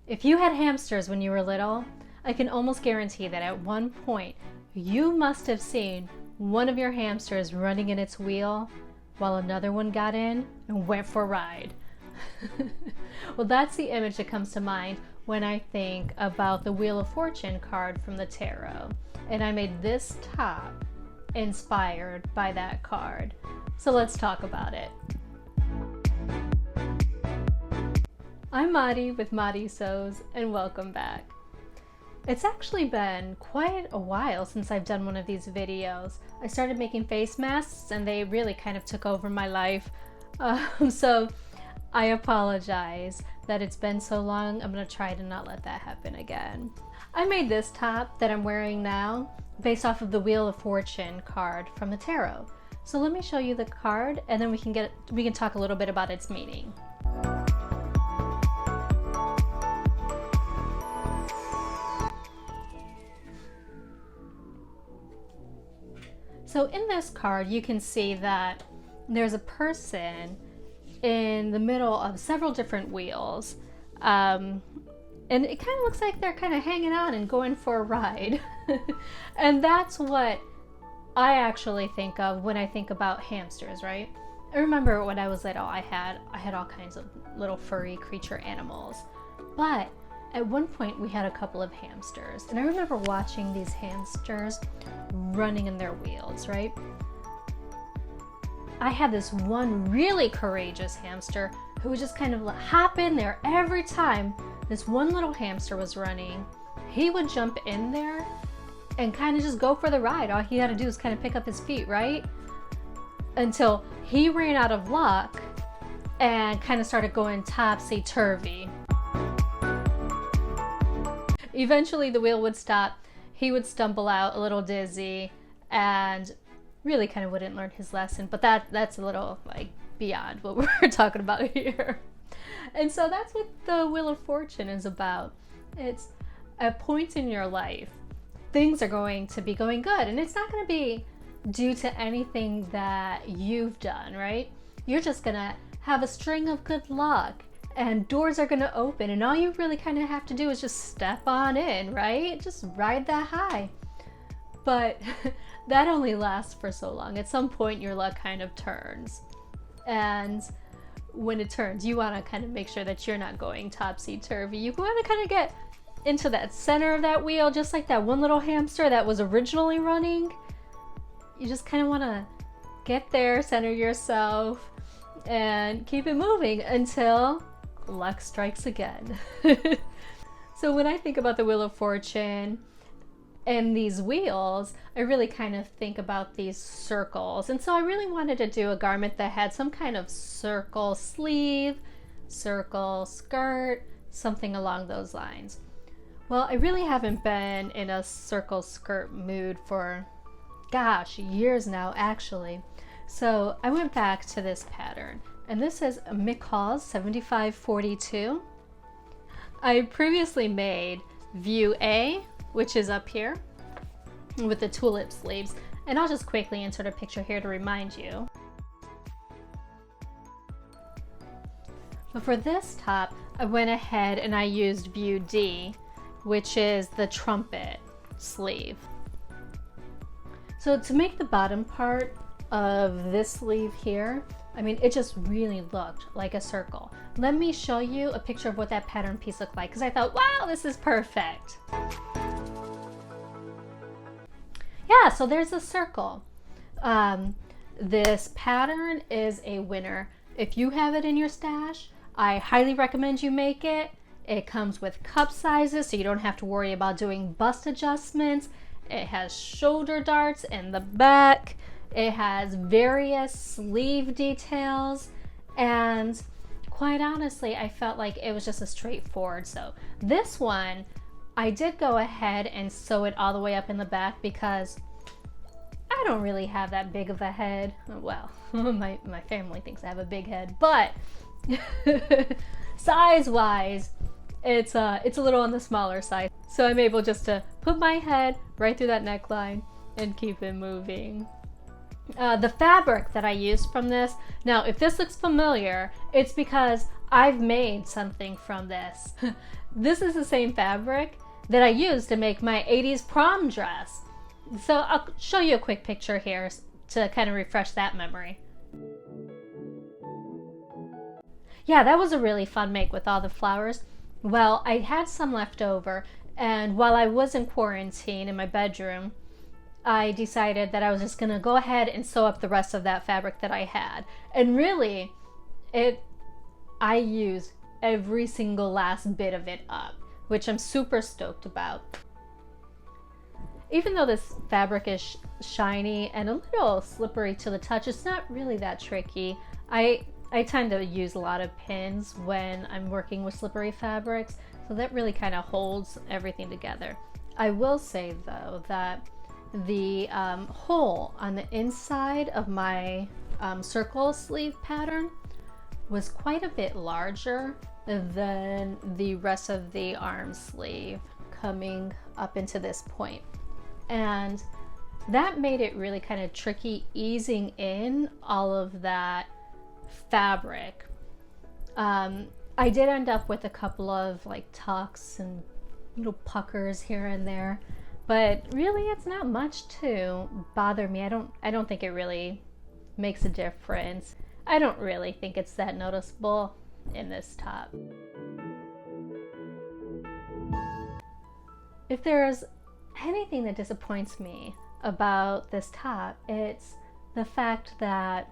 If you had hamsters when you were little, I can almost guarantee that at one point you must have seen one of your hamsters running in its wheel while another one got in and went for a ride. Well, that's the image that comes to mind when I think about the Wheel of Fortune card from the tarot. And I made this top inspired by that card. So let's talk about it. I'm Madi with Madi Sews, and welcome back. It's actually been quite a while since I've done one of these videos. I started making face masks and they really kind of took over my life. So I apologize that it's been so long. I'm gonna try to not let that happen again. I made this top that I'm wearing now based off of the Wheel of Fortune card from the tarot. So let me show you the card and then we can talk a little bit about its meaning. So in this card, you can see that there's a person in the middle of several different wheels. And it kind of looks like they're kind of hanging out and going for a ride. And that's what I actually think of when I think about hamsters, right? I remember when I was little, I had all kinds of little furry creature animals. But at one point we had a couple of hamsters, and I remember watching these hamsters running in their wheels, right? I had this one really courageous hamster who would just kind of hop in there every time this one little hamster was running. He would jump in there and kind of just go for the ride. All he had to do was kind of pick up his feet, right? Until he ran out of luck and kind of started going topsy-turvy. Eventually the wheel would stop, he would stumble out a little dizzy and really kind of wouldn't learn his lesson, but that's a little like beyond what we're talking about here. And so that's what the Wheel of Fortune is about. It's at points in your life, things are going to be going good, and it's not going to be due to anything that you've done, right? You're just gonna have a string of good luck and doors are gonna open, and all you really kind of have to do is just step on in, right? Just ride that high. But that only lasts for so long. At some point your luck kind of turns, and when it turns, you want to kind of make sure that you're not going topsy-turvy. You want to kind of get into that center of that wheel, just like that one little hamster that was originally running. You just kind of want to get there, center yourself, and keep it moving until luck strikes again. So when I think about the Wheel of Fortune and these wheels, I really kind of think about these circles. And so I really wanted to do a garment that had some kind of circle sleeve, circle skirt, something along those lines. Well, I really haven't been in a circle skirt mood for, gosh, years now actually. So I went back to this pattern, and this is McCall's 7542. I previously made View A, which is up here with the tulip sleeves, and I'll just quickly insert a picture here to remind you. But for this top, I went ahead and I used View D, which is the trumpet sleeve. So to make the bottom part of this sleeve here, I mean, it just really looked like a circle. Let me show you a picture of what that pattern piece looked like, because I thought, wow, this is perfect. Yeah, so there's a circle. This pattern is a winner. If you have it in your stash, I highly recommend you make it. It comes with cup sizes, so you don't have to worry about doing bust adjustments. It has shoulder darts in the back. It has various sleeve details, and quite honestly, I felt like it was just a straightforward sew. This one, I did go ahead and sew it all the way up in the back because I don't really have that big of a head. Well, my family thinks I have a big head, but size-wise, it's a little on the smaller side. So I'm able just to put my head right through that neckline and keep it moving. The fabric that I used from this, now if this looks familiar, it's because I've made something from this. This is the same fabric that I used to make my 80s prom dress. So I'll show you a quick picture here to kind of refresh that memory. Yeah, that was a really fun make with all the flowers. Well, I had some left over, and while I was in quarantine in my bedroom, I decided that I was just gonna go ahead and sew up the rest of that fabric that I had. And really, I used every single last bit of it up, which I'm super stoked about. Even though this fabric is shiny and a little slippery to the touch, it's not really that tricky. I tend to use a lot of pins when I'm working with slippery fabrics, so that really kind of holds everything together. I will say though that the hole on the inside of my circle sleeve pattern was quite a bit larger than the rest of the arm sleeve coming up into this point. And that made it really kind of tricky easing in all of that fabric. I did end up with a couple of like tucks and little puckers here and there, but really it's not much to bother me. I don't think it really makes a difference. I don't really think it's that noticeable in this top. If there's anything that disappoints me about this top, it's the fact that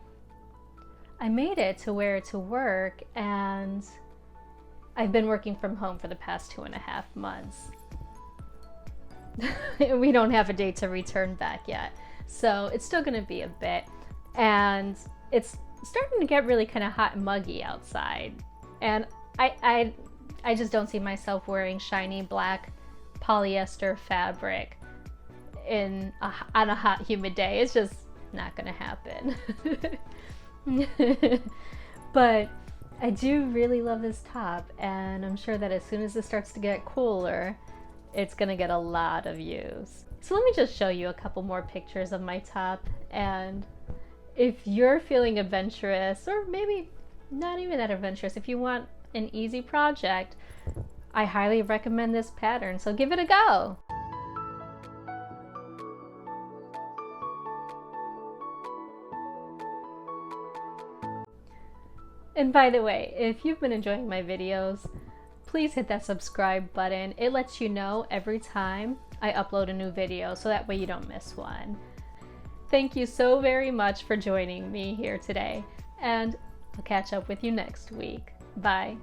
I made it to wear it to work, and I've been working from home for the past 2.5 months. We don't have a date to return back yet, so it's still gonna be a bit, and it's starting to get really kind of hot and muggy outside, and I just don't see myself wearing shiny black polyester fabric on a hot humid day. It's just not gonna happen. But I do really love this top, and I'm sure that as soon as it starts to get cooler, it's gonna get a lot of use. So let me just show you a couple more pictures of my top, and if you're feeling adventurous, or maybe not even that adventurous, if you want an easy project, I highly recommend this pattern, so give it a go. And by the way, if you've been enjoying my videos, please hit that subscribe button. It lets you know every time I upload a new video, so that way you don't miss one. Thank you so very much for joining me here today, and I'll catch up with you next week. Bye.